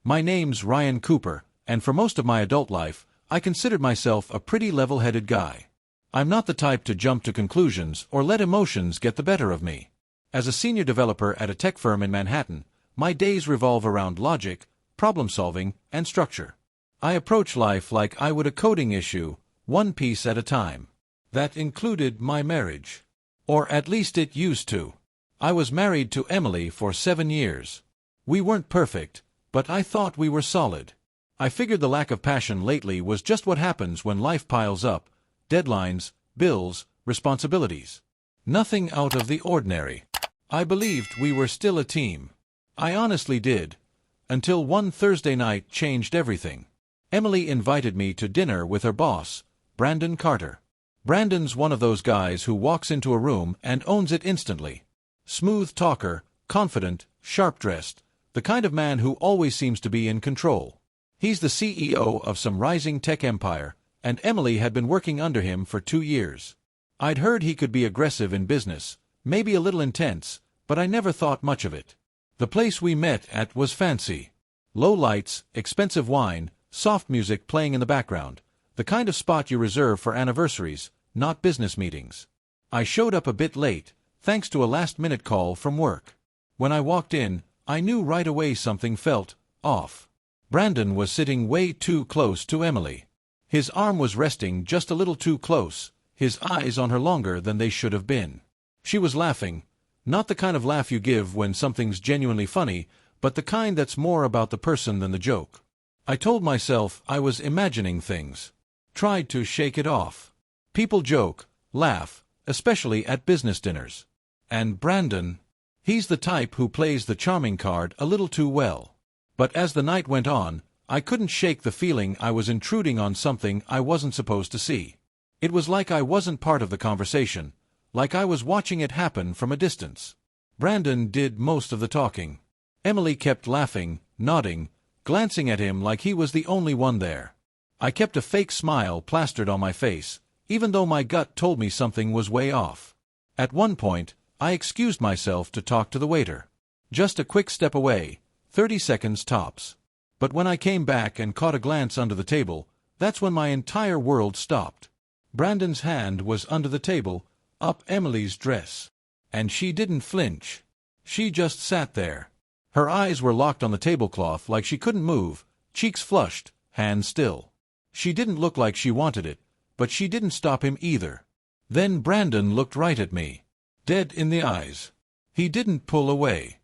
My name's Ryan Cooper, and for most of my adult life, I considered myself a pretty level-headed guy. I'm not the type to jump to conclusions or let emotions get the better of me. As a senior developer at a tech firm in Manhattan, my days revolve around logic, problem-solving, and structure. I approach life like I would a coding issue, one piece at a time. That included my marriage. Or at least it used to. I was married to Emily for 7 years. We weren't perfect, but I thought we were solid. I figured the lack of passion lately was just what happens when life piles up: deadlines, bills, responsibilities. Nothing out of the ordinary. I believed we were still a team. I honestly did. Until one Thursday night changed everything. Emily invited me to dinner with her boss, Brandon Carter. Brandon's one of those guys who walks into a room and owns it instantly. Smooth talker, confident, sharp-dressed, the kind of man who always seems to be in control. He's the CEO of some rising tech empire, and Emily had been working under him for 2 years. I'd heard he could be aggressive in business, maybe a little intense, but I never thought much of it. The place we met at was fancy. Low lights, expensive wine, soft music playing in the background, the kind of spot you reserve for anniversaries, not business meetings. I showed up a bit late, thanks to a last-minute call from work. When I walked in, I knew right away something felt off. Brandon was sitting way too close to Emily. His arm was resting just a little too close, his eyes on her longer than they should have been. She was laughing, not the kind of laugh you give when something's genuinely funny, but the kind that's more about the person than the joke. I told myself I was imagining things. Tried to shake it off. People joke, laugh, especially at business dinners. And Brandon, he's the type who plays the charming card a little too well. But as the night went on, I couldn't shake the feeling I was intruding on something I wasn't supposed to see. It was like I wasn't part of the conversation, like I was watching it happen from a distance. Brandon did most of the talking. Emily kept laughing, nodding, glancing at him like he was the only one there. I kept a fake smile plastered on my face, even though my gut told me something was way off. At one point, I excused myself to talk to the waiter. Just a quick step away, 30 seconds tops. But when I came back and caught a glance under the table, that's when my entire world stopped. Brandon's hand was under the table, up Emily's dress. And she didn't flinch. She just sat there. Her eyes were locked on the tablecloth like she couldn't move, cheeks flushed, hands still. She didn't look like she wanted it, but she didn't stop him either. Then Brandon looked right at me, dead in the eyes. He didn't pull away.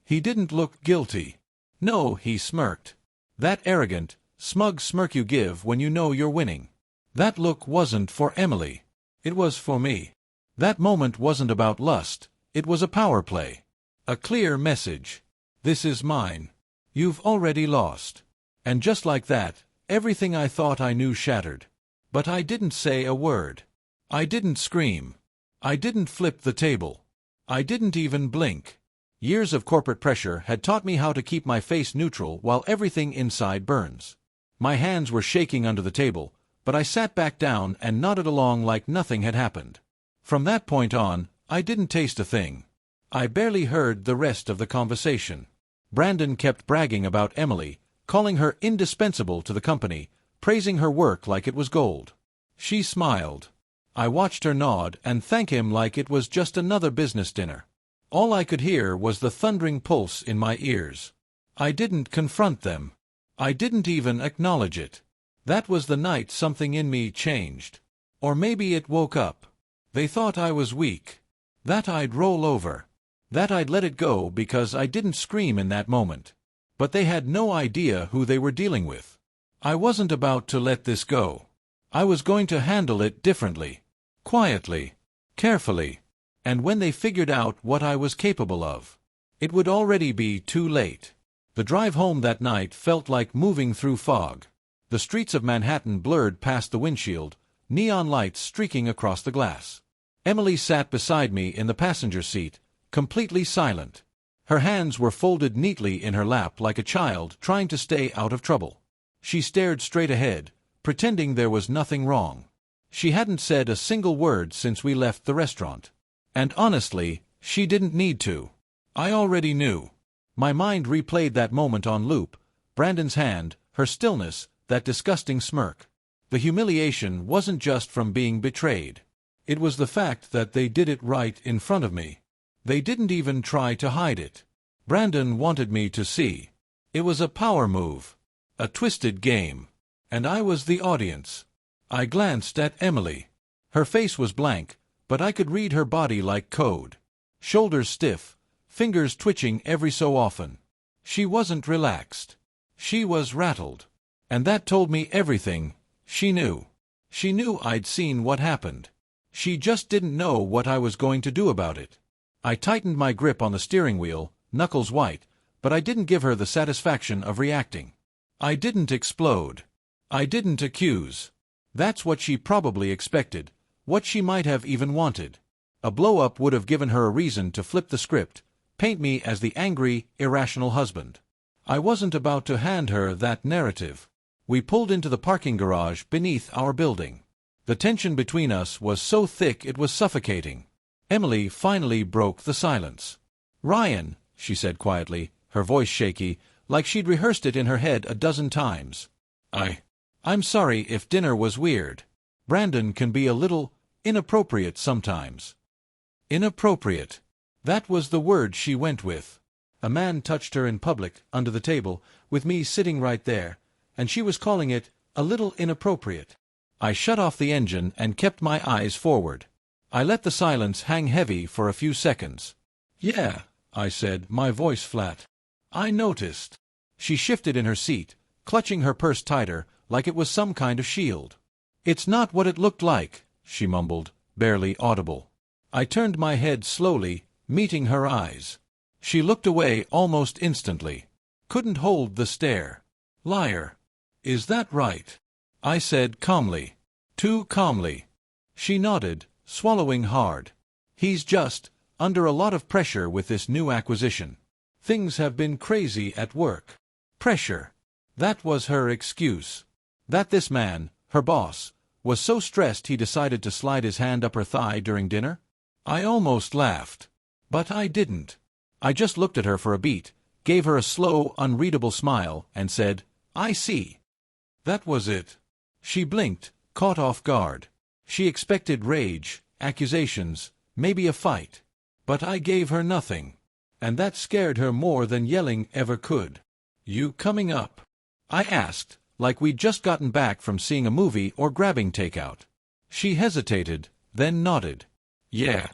He didn't look guilty. No, he smirked. That arrogant, smug smirk you give when you know you're winning. That look wasn't for Emily. It was for me. That moment wasn't about lust. It was a power play. A clear message. This is mine. You've already lost. And just like that, everything I thought I knew shattered. But I didn't say a word. I didn't scream. I didn't flip the table. I didn't even blink. Years of corporate pressure had taught me how to keep my face neutral while everything inside burns. My hands were shaking under the table, but I sat back down and nodded along like nothing had happened. From that point on, I didn't taste a thing. I barely heard the rest of the conversation. Brandon kept bragging about Emily, calling her indispensable to the company, praising her work like it was gold. She smiled. I watched her nod and thank him like it was just another business dinner. All I could hear was the thundering pulse in my ears. I didn't confront them. I didn't even acknowledge it. That was the night something in me changed. Or maybe it woke up. They thought I was weak. That I'd roll over. That I'd let it go because I didn't scream in that moment. But they had no idea who they were dealing with. I wasn't about to let this go. I was going to handle it differently. Quietly. Carefully. And when they figured out what I was capable of, it would already be too late. The drive home that night felt like moving through fog. The streets of Manhattan blurred past the windshield, neon lights streaking across the glass. Emily sat beside me in the passenger seat, completely silent. Her hands were folded neatly in her lap like a child trying to stay out of trouble. She stared straight ahead, pretending there was nothing wrong. She hadn't said a single word since we left the restaurant. And honestly, she didn't need to. I already knew. My mind replayed that moment on loop, Brandon's hand, her stillness, that disgusting smirk. The humiliation wasn't just from being betrayed. It was the fact that they did it right in front of me. They didn't even try to hide it. Brandon wanted me to see. It was a power move. A twisted game. And I was the audience. I glanced at Emily. Her face was blank, but I could read her body like code. Shoulders stiff, fingers twitching every so often. She wasn't relaxed. She was rattled. And that told me everything. She knew. She knew I'd seen what happened. She just didn't know what I was going to do about it. I tightened my grip on the steering wheel, knuckles white, but I didn't give her the satisfaction of reacting. I didn't explode. I didn't accuse. That's what she probably expected, what she might have even wanted. A blow-up would have given her a reason to flip the script, paint me as the angry, irrational husband. I wasn't about to hand her that narrative. We pulled into the parking garage beneath our building. The tension between us was so thick it was suffocating. Emily finally broke the silence. "Ryan," she said quietly, her voice shaky, like she'd rehearsed it in her head a dozen times. I'm sorry if dinner was weird. Brandon can be a little inappropriate sometimes." Inappropriate. That was the word she went with. A man touched her in public, under the table, with me sitting right there, and she was calling it a little inappropriate. I shut off the engine and kept my eyes forward. I let the silence hang heavy for a few seconds. "Yeah," I said, my voice flat. "I noticed." She shifted in her seat, clutching her purse tighter, like it was some kind of shield. "It's not what it looked like," she mumbled, barely audible. I turned my head slowly, meeting her eyes. She looked away almost instantly. Couldn't hold the stare. "Liar. Is that right?" I said calmly. Too calmly. She nodded, swallowing hard. "He's just under a lot of pressure with this new acquisition. Things have been crazy at work." Pressure. That was her excuse. That this man, her boss, was so stressed he decided to slide his hand up her thigh during dinner? I almost laughed. But I didn't. I just looked at her for a beat, gave her a slow, unreadable smile, and said, "I see." That was it. She blinked, caught off guard. She expected rage, accusations, maybe a fight. But I gave her nothing. And that scared her more than yelling ever could. "You coming up?" I asked, like we'd just gotten back from seeing a movie or grabbing takeout. She hesitated, then nodded. "Yeah."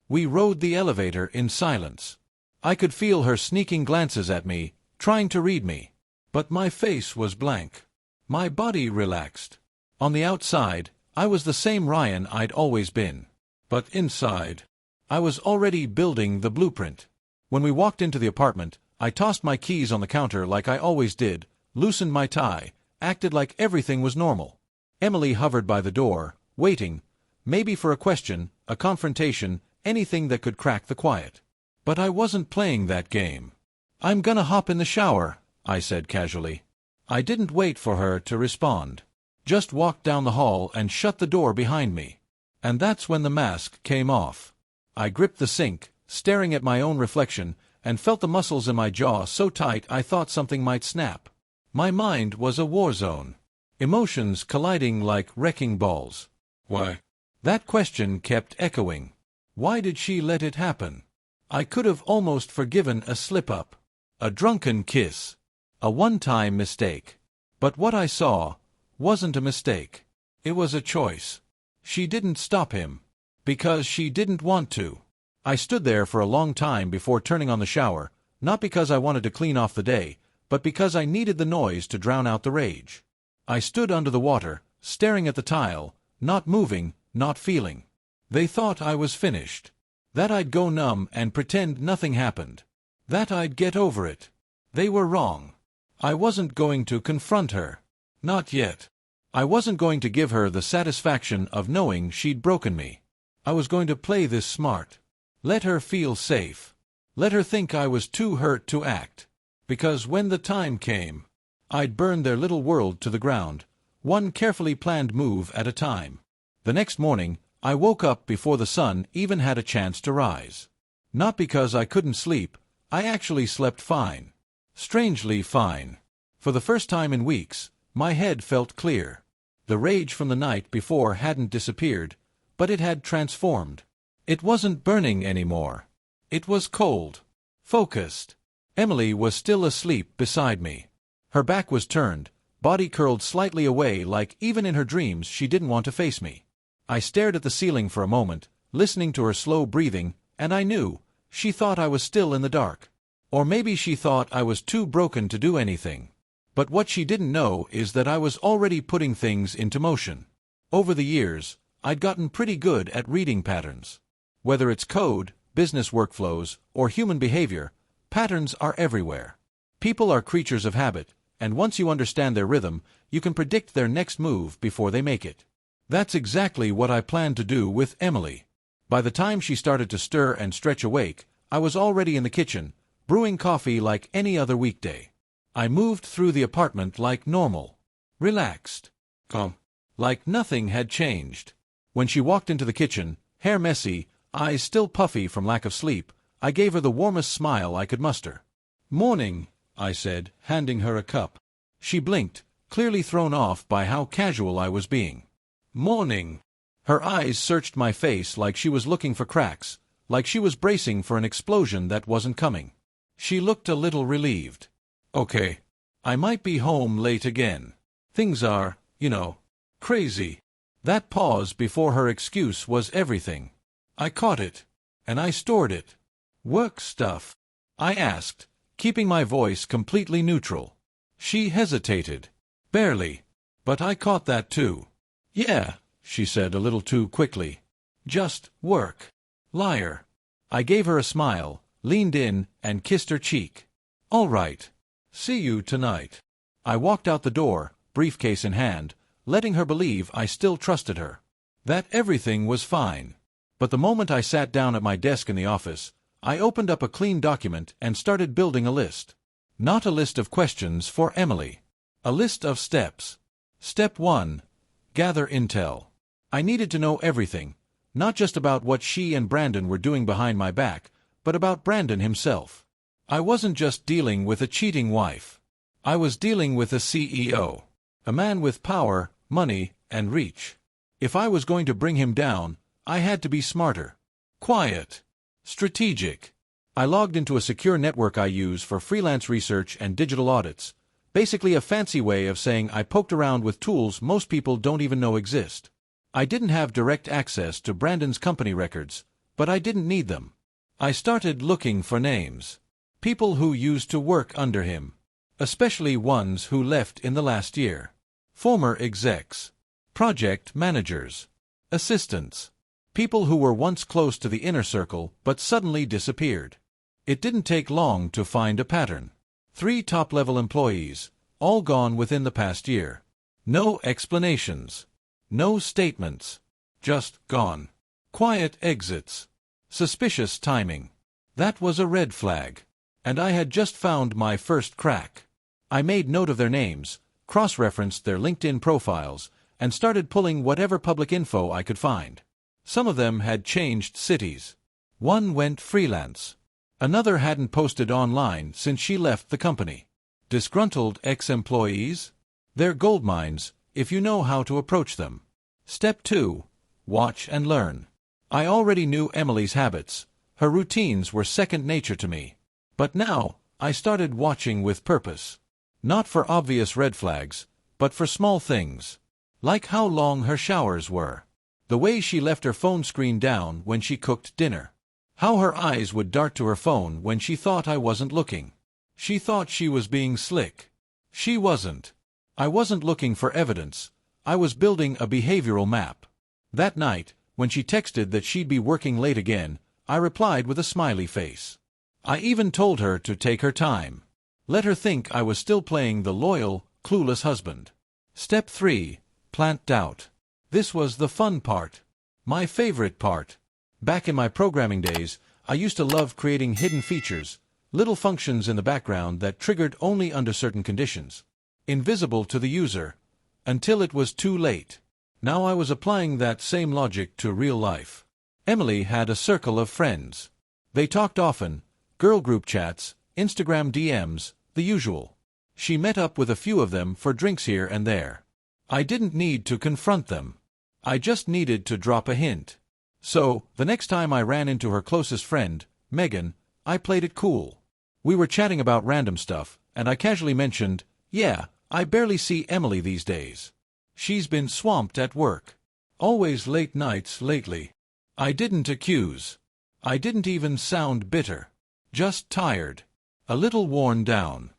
We rode the elevator in silence. I could feel her sneaking glances at me, trying to read me. But my face was blank. My body relaxed. On the outside, I was the same Ryan I'd always been. But inside, I was already building the blueprint. When we walked into the apartment, I tossed my keys on the counter like I always did, loosened my tie, acted like everything was normal. Emily hovered by the door, waiting, maybe for a question, a confrontation, anything that could crack the quiet. But I wasn't playing that game. "I'm gonna hop in the shower," I said casually. I didn't wait for her to respond. Just walked down the hall and shut the door behind me. And that's when the mask came off. I gripped the sink, staring at my own reflection, and felt the muscles in my jaw so tight I thought something might snap. My mind was a war zone. Emotions colliding like wrecking balls. Why? That question kept echoing. Why did she let it happen? I could have almost forgiven a slip-up. A drunken kiss. A one-time mistake. But what I saw wasn't a mistake. It was a choice. She didn't stop him. Because she didn't want to. I stood there for a long time before turning on the shower, not because I wanted to clean off the day, but because I needed the noise to drown out the rage. I stood under the water, staring at the tile, not moving, not feeling. They thought I was finished. That I'd go numb and pretend nothing happened. That I'd get over it. They were wrong. I wasn't going to confront her. Not yet. I wasn't going to give her the satisfaction of knowing she'd broken me. I was going to play this smart. Let her feel safe. Let her think I was too hurt to act. Because when the time came, I'd burn their little world to the ground, one carefully planned move at a time. The next morning, I woke up before the sun even had a chance to rise. Not because I couldn't sleep, I actually slept fine. Strangely fine. For the first time in weeks, my head felt clear. The rage from the night before hadn't disappeared, but it had transformed. It wasn't burning anymore. It was cold. Focused. Emily was still asleep beside me. Her back was turned, body curled slightly away like even in her dreams she didn't want to face me. I stared at the ceiling for a moment, listening to her slow breathing, and I knew, she thought I was still in the dark. Or maybe she thought I was too broken to do anything. But what she didn't know is that I was already putting things into motion. Over the years, I'd gotten pretty good at reading patterns. Whether it's code, business workflows, or human behavior, patterns are everywhere. People are creatures of habit, and once you understand their rhythm, you can predict their next move before they make it. That's exactly what I planned to do with Emily. By the time she started to stir and stretch awake, I was already in the kitchen, brewing coffee like any other weekday. I moved through the apartment like normal. Relaxed. Calm. Like nothing had changed. When she walked into the kitchen, hair messy, eyes still puffy from lack of sleep, I gave her the warmest smile I could muster. "Morning," I said, handing her a cup. She blinked, clearly thrown off by how casual I was being. "Morning." Her eyes searched my face like she was looking for cracks, like she was bracing for an explosion that wasn't coming. She looked a little relieved. "Okay. I might be home late again. Things are, crazy." That pause before her excuse was everything. I caught it, and I stored it. "Work stuff?" I asked, keeping my voice completely neutral. She hesitated. "Barely. But I caught that too." "Yeah," she said a little too quickly. "Just work." Liar. I gave her a smile, leaned in, and kissed her cheek. "All right. See you tonight." I walked out the door, briefcase in hand, letting her believe I still trusted her. That everything was fine. But the moment I sat down at my desk in the office, I opened up a clean document and started building a list. Not a list of questions for Emily. A list of steps. Step 1. Gather intel. I needed to know everything, not just about what she and Brandon were doing behind my back, but about Brandon himself. I wasn't just dealing with a cheating wife. I was dealing with a CEO. A man with power, money, and reach. If I was going to bring him down, I had to be smarter. Quiet. Strategic. I logged into a secure network I use for freelance research and digital audits. Basically a fancy way of saying I poked around with tools most people don't even know exist. I didn't have direct access to Brandon's company records, but I didn't need them. I started looking for names. People who used to work under him. Especially ones who left in the last year. Former execs. Project managers. Assistants. People who were once close to the inner circle but suddenly disappeared. It didn't take long to find a pattern. 3 top-level employees, all gone within the past year. No explanations. No statements. Just gone. Quiet exits. Suspicious timing. That was a red flag. And I had just found my first crack. I made note of their names, cross-referenced their LinkedIn profiles, and started pulling whatever public info I could find. Some of them had changed cities. One went freelance. Another hadn't posted online since she left the company. Disgruntled ex-employees? They're goldmines, if you know how to approach them. Step 2. Watch and learn. I already knew Emily's habits. Her routines were second nature to me. But now, I started watching with purpose. Not for obvious red flags, but for small things. Like how long her showers were. The way she left her phone screen down when she cooked dinner. How her eyes would dart to her phone when she thought I wasn't looking. She thought she was being slick. She wasn't. I wasn't looking for evidence. I was building a behavioral map. That night, when she texted that she'd be working late again, I replied with a smiley face. I even told her to take her time. Let her think I was still playing the loyal, clueless husband. Step 3. Plant doubt. This was the fun part. My favorite part. Back in my programming days, I used to love creating hidden features, little functions in the background that triggered only under certain conditions. Invisible to the user. Until it was too late. Now I was applying that same logic to real life. Emily had a circle of friends. They talked often, girl group chats, Instagram DMs, the usual. She met up with a few of them for drinks here and there. I didn't need to confront them. I just needed to drop a hint. So, the next time I ran into her closest friend, Megan, I played it cool. We were chatting about random stuff, and I casually mentioned, "Yeah, I barely see Emily these days. She's been swamped at work. Always late nights lately." I didn't accuse. I didn't even sound bitter. Just tired. A little worn down.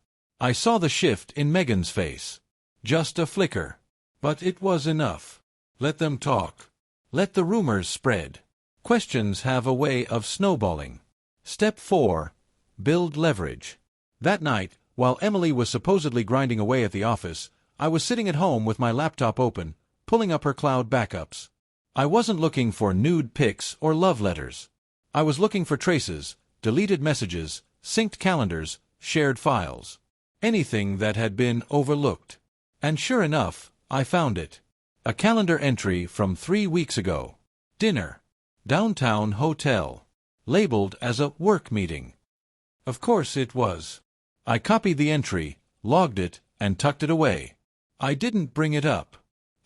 I saw the shift in Megan's face. Just a flicker. But it was enough. Let them talk. Let the rumors spread. Questions have a way of snowballing. Step 4. Build leverage. That night, while Emily was supposedly grinding away at the office, I was sitting at home with my laptop open, pulling up her cloud backups. I wasn't looking for nude pics or love letters. I was looking for traces, deleted messages, synced calendars, shared files. Anything that had been overlooked. And sure enough, I found it. A calendar entry from 3 weeks ago. Dinner. Downtown hotel. Labeled as a work meeting. Of course it was. I copied the entry, logged it, and tucked it away. I didn't bring it up.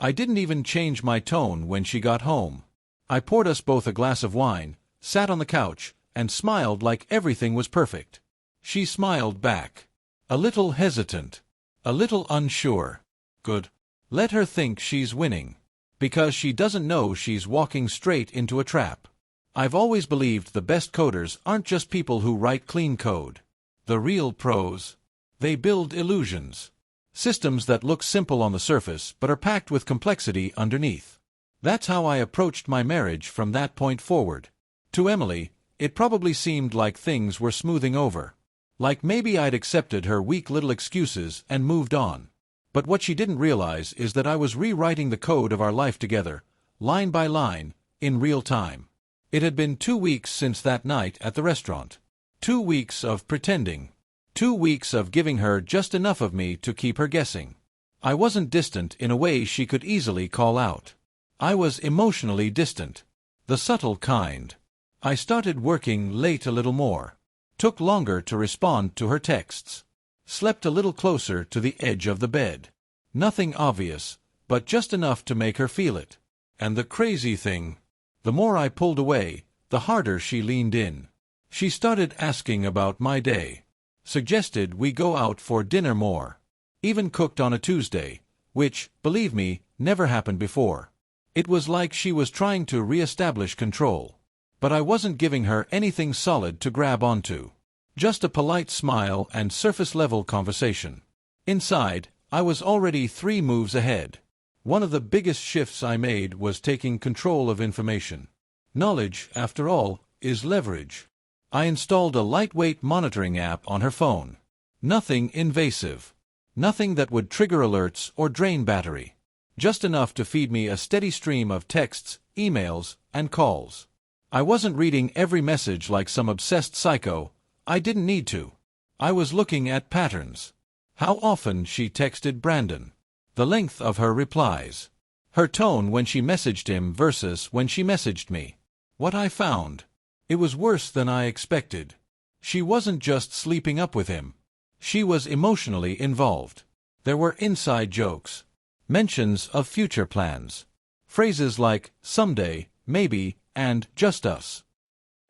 I didn't even change my tone when she got home. I poured us both a glass of wine, sat on the couch, and smiled like everything was perfect. She smiled back. A little hesitant. A little unsure. Good. Let her think she's winning. Because she doesn't know she's walking straight into a trap. I've always believed the best coders aren't just people who write clean code. The real pros. They build illusions. Systems that look simple on the surface but are packed with complexity underneath. That's how I approached my marriage from that point forward. To Emily, it probably seemed like things were smoothing over. Like maybe I'd accepted her weak little excuses and moved on. But what she didn't realize is that I was rewriting the code of our life together, line by line, in real time. It had been 2 weeks since that night at the restaurant. 2 weeks of pretending. 2 weeks of giving her just enough of me to keep her guessing. I wasn't distant in a way she could easily call out. I was emotionally distant. The subtle kind. I started working late a little more. Took longer to respond to her texts. Slept a little closer to the edge of the bed. Nothing obvious, but just enough to make her feel it. And the crazy thing, the more I pulled away, the harder she leaned in. She started asking about my day. Suggested we go out for dinner more. Even cooked on a Tuesday, which, believe me, never happened before. It was like she was trying to re-establish control. But I wasn't giving her anything solid to grab onto. Just a polite smile and surface-level conversation. Inside, I was already 3 moves ahead. One of the biggest shifts I made was taking control of information. Knowledge, after all, is leverage. I installed a lightweight monitoring app on her phone. Nothing invasive. Nothing that would trigger alerts or drain battery. Just enough to feed me a steady stream of texts, emails, and calls. I wasn't reading every message like some obsessed psycho. I didn't need to. I was looking at patterns. How often she texted Brandon. The length of her replies. Her tone when she messaged him versus when she messaged me. What I found. It was worse than I expected. She wasn't just sleeping up with him. She was emotionally involved. There were inside jokes. Mentions of future plans. Phrases like, someday, maybe, and just us.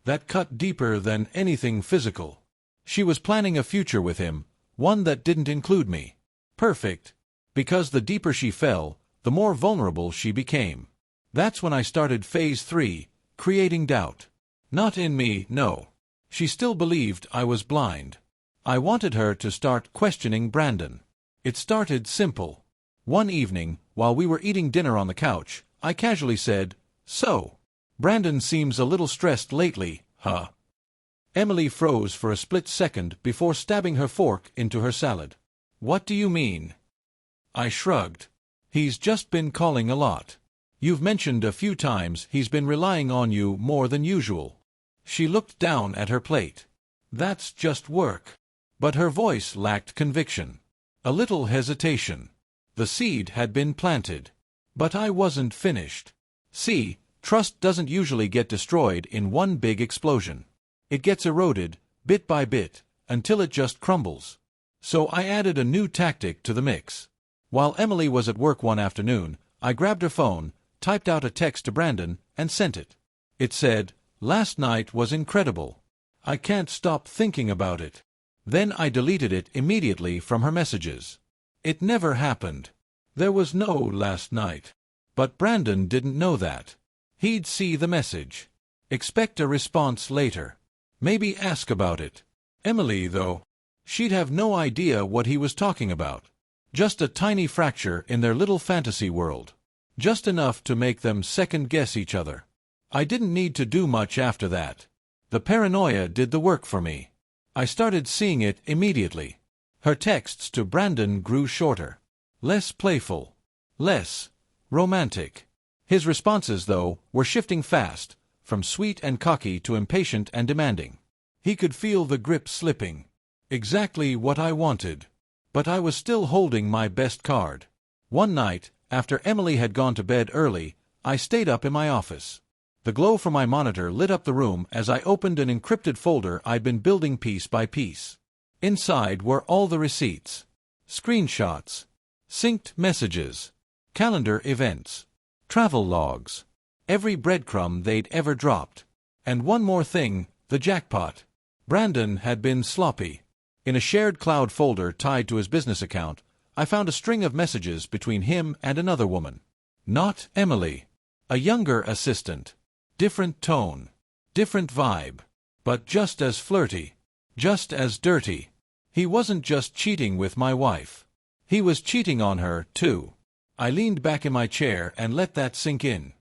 That cut deeper than anything physical. She was planning a future with him, one that didn't include me. Perfect. Because the deeper she fell, the more vulnerable she became. That's when I started phase 3, creating doubt. Not in me, no. She still believed I was blind. I wanted her to start questioning Brandon. It started simple. One evening, while we were eating dinner on the couch, I casually said, "So, Brandon seems a little stressed lately, huh?" Emily froze for a split second before stabbing her fork into her salad. "What do you mean?" I shrugged. "He's just been calling a lot. You've mentioned a few times he's been relying on you more than usual." She looked down at her plate. "That's just work." But her voice lacked conviction. A little hesitation. The seed had been planted. But I wasn't finished. See, trust doesn't usually get destroyed in one big explosion. It gets eroded, bit by bit, until it just crumbles. So I added a new tactic to the mix. While Emily was at work one afternoon, I grabbed her phone, typed out a text to Brandon, and sent it. It said, "Last night was incredible. I can't stop thinking about it." Then I deleted it immediately from her messages. It never happened. There was no last night. But Brandon didn't know that. He'd see the message. Expect a response later. Maybe ask about it. Emily, though, she'd have no idea what he was talking about. Just a tiny fracture in their little fantasy world. Just enough to make them second-guess each other. I didn't need to do much after that. The paranoia did the work for me. I started seeing it immediately. Her texts to Brandon grew shorter. Less playful. Less romantic. His responses, though, were shifting fast, from sweet and cocky to impatient and demanding. He could feel the grip slipping. Exactly what I wanted. But I was still holding my best card. One night, after Emily had gone to bed early, I stayed up in my office. The glow from my monitor lit up the room as I opened an encrypted folder I'd been building piece by piece. Inside were all the receipts, screenshots, synced messages, calendar events, travel logs, every breadcrumb they'd ever dropped. And one more thing, the jackpot. Brandon had been sloppy. In a shared cloud folder tied to his business account, I found a string of messages between him and another woman. Not Emily. A younger assistant. Different tone. Different vibe. But just as flirty. Just as dirty. He wasn't just cheating with my wife. He was cheating on her, too. I leaned back in my chair and let that sink in.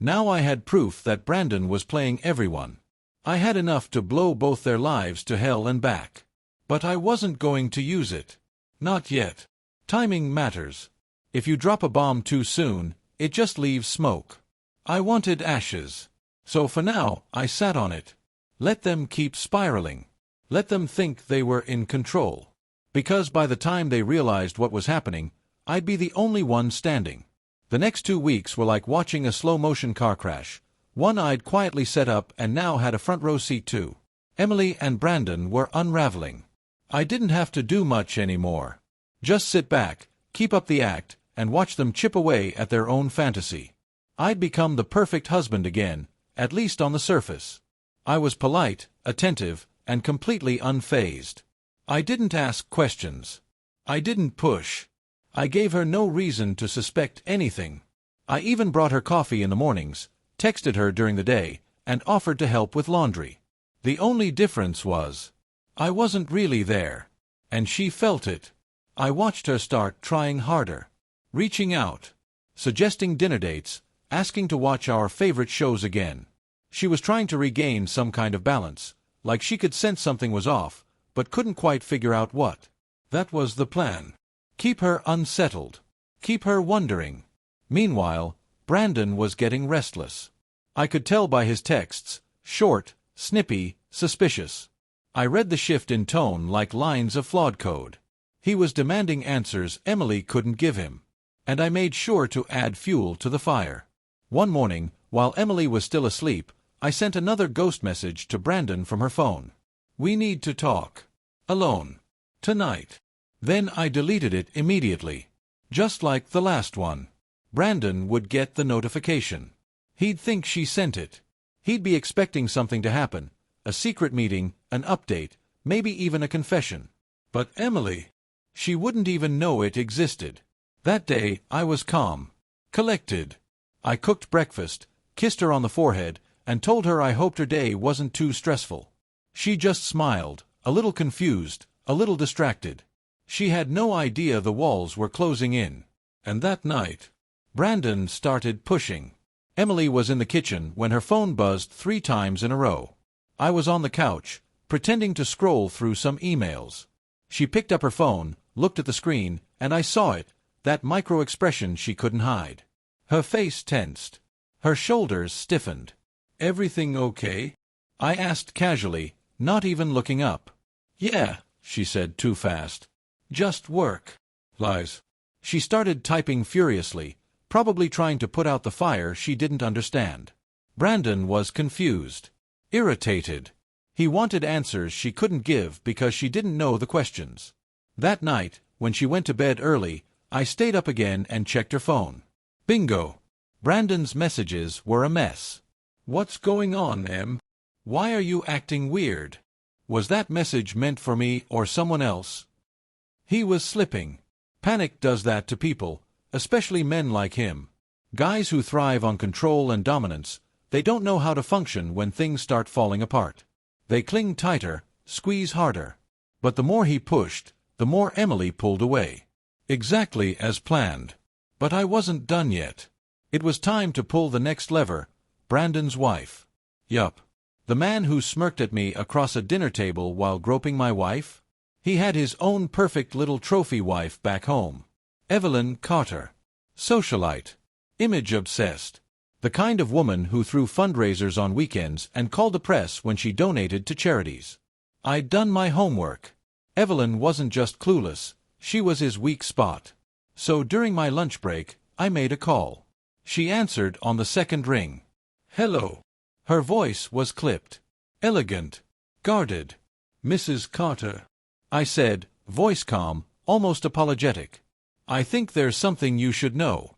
Now I had proof that Brandon was playing everyone. I had enough to blow both their lives to hell and back. But I wasn't going to use it. Not yet. Timing matters. If you drop a bomb too soon, it just leaves smoke. I wanted ashes. So for now, I sat on it. Let them keep spiraling. Let them think they were in control. Because by the time they realized what was happening, I'd be the only one standing. The next 2 weeks were like watching a slow-motion car crash. One I'd quietly set up and now had a front-row seat to. Emily and Brandon were unraveling. I didn't have to do much anymore. Just sit back, keep up the act, and watch them chip away at their own fantasy. I'd become the perfect husband again, at least on the surface. I was polite, attentive, and completely unfazed. I didn't ask questions. I didn't push. I gave her no reason to suspect anything. I even brought her coffee in the mornings, texted her during the day, and offered to help with laundry. The only difference was, I wasn't really there. And she felt it. I watched her start trying harder. Reaching out. Suggesting dinner dates, asking to watch our favorite shows again. She was trying to regain some kind of balance, like she could sense something was off, but couldn't quite figure out what. That was the plan. Keep her unsettled. Keep her wondering. Meanwhile, Brandon was getting restless. I could tell by his texts, short, snippy, suspicious. I read the shift in tone like lines of flawed code. He was demanding answers Emily couldn't give him. And I made sure to add fuel to the fire. One morning, while Emily was still asleep, I sent another ghost message to Brandon from her phone. "We need to talk. Alone. Tonight." Then I deleted it immediately. Just like the last one. Brandon would get the notification. He'd think she sent it. He'd be expecting something to happen. A secret meeting, an update, maybe even a confession. But Emily, she wouldn't even know it existed. That day, I was calm. Collected. I cooked breakfast, kissed her on the forehead, and told her I hoped her day wasn't too stressful. She just smiled, a little confused, a little distracted. She had no idea the walls were closing in. And that night, Brandon started pushing. Emily was in the kitchen when her phone buzzed 3 times in a row. I was on the couch, pretending to scroll through some emails. She picked up her phone, looked at the screen, and I saw it, that micro-expression she couldn't hide. Her face tensed. Her shoulders stiffened. "Everything okay?" I asked casually, not even looking up. "Yeah," she said too fast. "Just work." Lies. She started typing furiously, probably trying to put out the fire she didn't understand. Brandon was confused. Irritated. He wanted answers she couldn't give because she didn't know the questions. That night, when she went to bed early, I stayed up again and checked her phone. Bingo! Brandon's messages were a mess. "What's going on, Em? Why are you acting weird? Was that message meant for me or someone else?" He was slipping. Panic does that to people, especially men like him. Guys who thrive on control and dominance, they don't know how to function when things start falling apart. They cling tighter, squeeze harder. But the more he pushed, the more Emily pulled away. Exactly as planned. But I wasn't done yet. It was time to pull the next lever, Brandon's wife. Yup. The man who smirked at me across a dinner table while groping my wife? He had his own perfect little trophy wife back home. Evelyn Carter. Socialite. Image-obsessed. The kind of woman who threw fundraisers on weekends and called the press when she donated to charities. I'd done my homework. Evelyn wasn't just clueless, she was his weak spot. So during my lunch break, I made a call. She answered on the second ring. "Hello." Her voice was clipped. Elegant. Guarded. "Mrs. Carter," I said, voice calm, almost apologetic. "I think there's something you should know."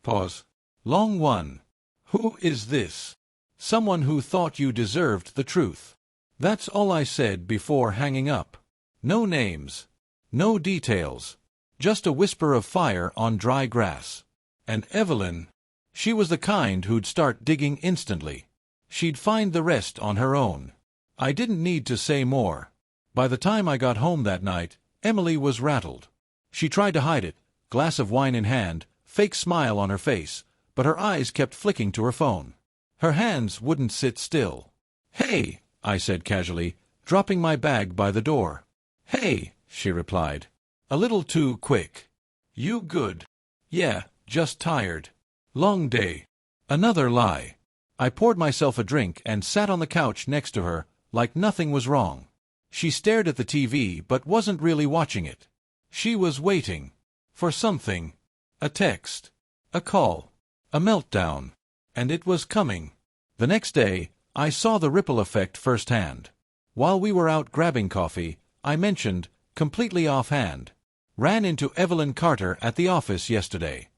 Pause. Long one. "Who is this?" "Someone who thought you deserved the truth." That's all I said before hanging up. No names. No details. Just a whisper of fire on dry grass. And Evelyn. She was the kind who'd start digging instantly. She'd find the rest on her own. I didn't need to say more. By the time I got home that night, Emily was rattled. She tried to hide it, glass of wine in hand, fake smile on her face, but her eyes kept flicking to her phone. Her hands wouldn't sit still. "Hey," I said casually, dropping my bag by the door. "Hey," she replied. A little too quick. "You good?" "Yeah, just tired. Long day." Another lie. I poured myself a drink and sat on the couch next to her, like nothing was wrong. She stared at the TV but wasn't really watching it. She was waiting. For something. A text. A call. A meltdown. And it was coming. The next day, I saw the ripple effect firsthand. While we were out grabbing coffee, I mentioned, completely offhand, "Ran into Evelyn Carter at the office yesterday."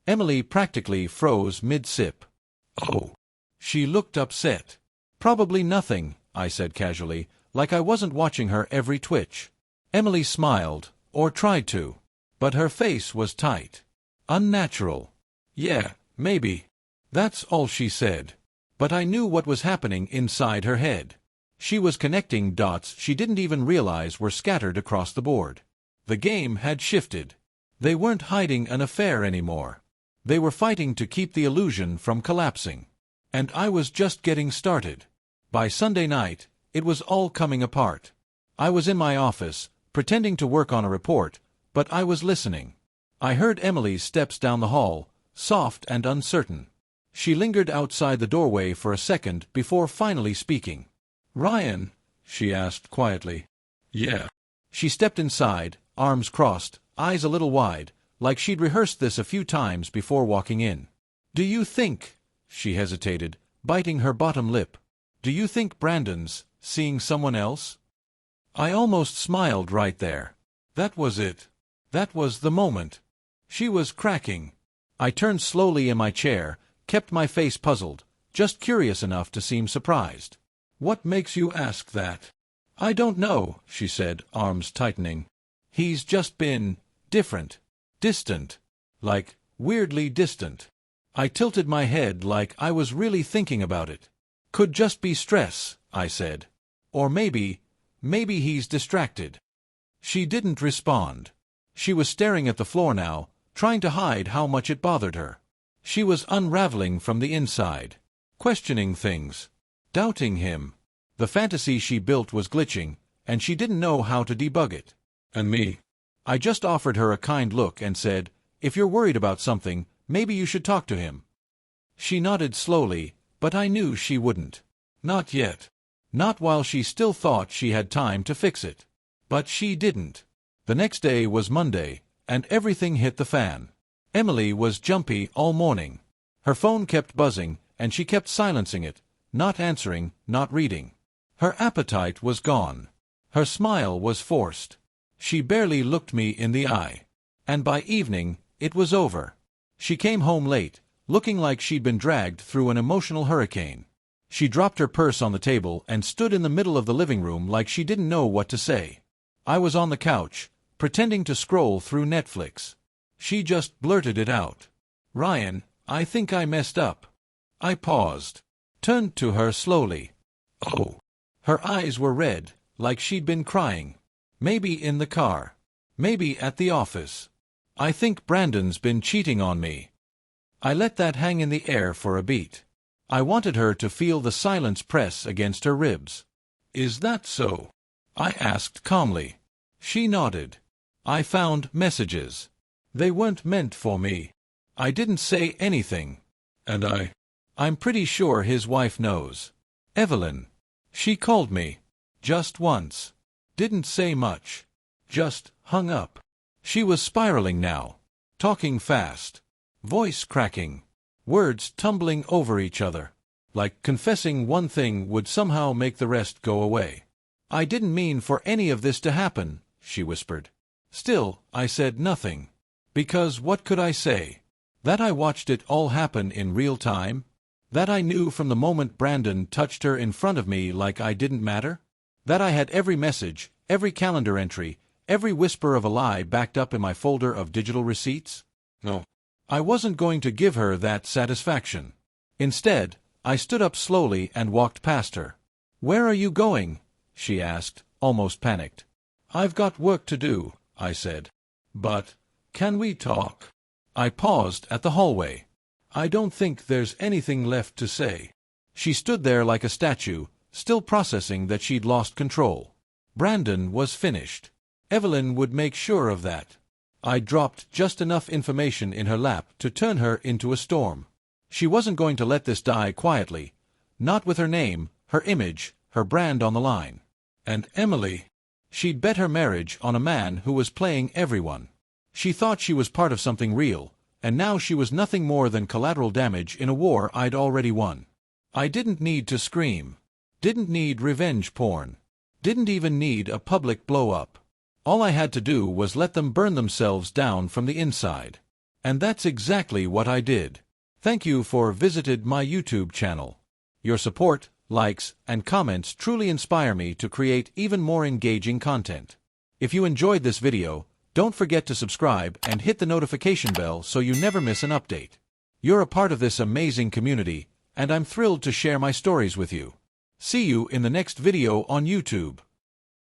Emily practically froze mid-sip. "Oh." She looked upset. "Probably nothing," I said casually, like I wasn't watching her every twitch. Emily smiled, or tried to. But her face was tight. Unnatural. "Yeah, maybe." That's all she said. But I knew what was happening inside her head. She was connecting dots she didn't even realize were scattered across the board. The game had shifted. They weren't hiding an affair anymore. They were fighting to keep the illusion from collapsing. And I was just getting started. By Sunday night, it was all coming apart. I was in my office, pretending to work on a report, but I was listening. I heard Emily's steps down the hall, soft and uncertain. She lingered outside the doorway for a second before finally speaking. "Ryan?" she asked quietly. "Yeah." She stepped inside, arms crossed, eyes a little wide, like she'd rehearsed this a few times before walking in. "Do you think," she hesitated, biting her bottom lip, "do you think Brandon's seeing someone else?" I almost smiled right there. That was it. That was the moment. She was cracking. I turned slowly in my chair, kept my face puzzled, just curious enough to seem surprised. "What makes you ask that?" "I don't know," she said, arms tightening. "He's just been different. Distant. Like, weirdly distant." I tilted my head like I was really thinking about it. "Could just be stress," I said. "Or maybe he's distracted." She didn't respond. She was staring at the floor now, trying to hide how much it bothered her. She was unraveling from the inside. Questioning things. Doubting him. The fantasy she built was glitching, and she didn't know how to debug it. "And me?" I just offered her a kind look and said, "If you're worried about something, maybe you should talk to him." She nodded slowly, but I knew she wouldn't. Not yet. Not while she still thought she had time to fix it. But she didn't. The next day was Monday, and everything hit the fan. Emily was jumpy all morning. Her phone kept buzzing, and she kept silencing it, not answering, not reading. Her appetite was gone. Her smile was forced. She barely looked me in the eye. And by evening, it was over. She came home late, looking like she'd been dragged through an emotional hurricane. She dropped her purse on the table and stood in the middle of the living room like she didn't know what to say. I was on the couch, pretending to scroll through Netflix. She just blurted it out. "Ryan, I think I messed up." I paused, turned to her slowly. "Oh." Her eyes were red, like she'd been crying. "Maybe in the car. Maybe at the office. I think Brandon's been cheating on me." I let that hang in the air for a beat. I wanted her to feel the silence press against her ribs. "Is that so?" I asked calmly. She nodded. "I found messages. They weren't meant for me. I didn't say anything. And I'm pretty sure his wife knows. Evelyn. She called me. Just once. Didn't say much. Just hung up." She was spiraling now. Talking fast. Voice cracking. Words tumbling over each other. Like confessing one thing would somehow make the rest go away. "I didn't mean for any of this to happen," she whispered. Still, I said nothing. Because what could I say? That I watched it all happen in real time? That I knew from the moment Brandon touched her in front of me like I didn't matter? That I had every message, every calendar entry, every whisper of a lie backed up in my folder of digital receipts? No. I wasn't going to give her that satisfaction. Instead, I stood up slowly and walked past her. "Where are you going?" she asked, almost panicked. "I've got work to do," I said. "But, can we talk?" I paused at the hallway. "I don't think there's anything left to say." She stood there like a statue, still processing that she'd lost control. Brandon was finished. Evelyn would make sure of that. I dropped just enough information in her lap to turn her into a storm. She wasn't going to let this die quietly. Not with her name, her image, her brand on the line. And Emily. She'd bet her marriage on a man who was playing everyone. She thought she was part of something real, and now she was nothing more than collateral damage in a war I'd already won. I didn't need to scream. Didn't need revenge porn. Didn't even need a public blow-up. All I had to do was let them burn themselves down from the inside. And that's exactly what I did. Thank you for visited my YouTube channel. Your support, likes, and comments truly inspire me to create even more engaging content. If you enjoyed this video, don't forget to subscribe and hit the notification bell so you never miss an update. You're a part of this amazing community, and I'm thrilled to share my stories with you. See you in the next video on YouTube.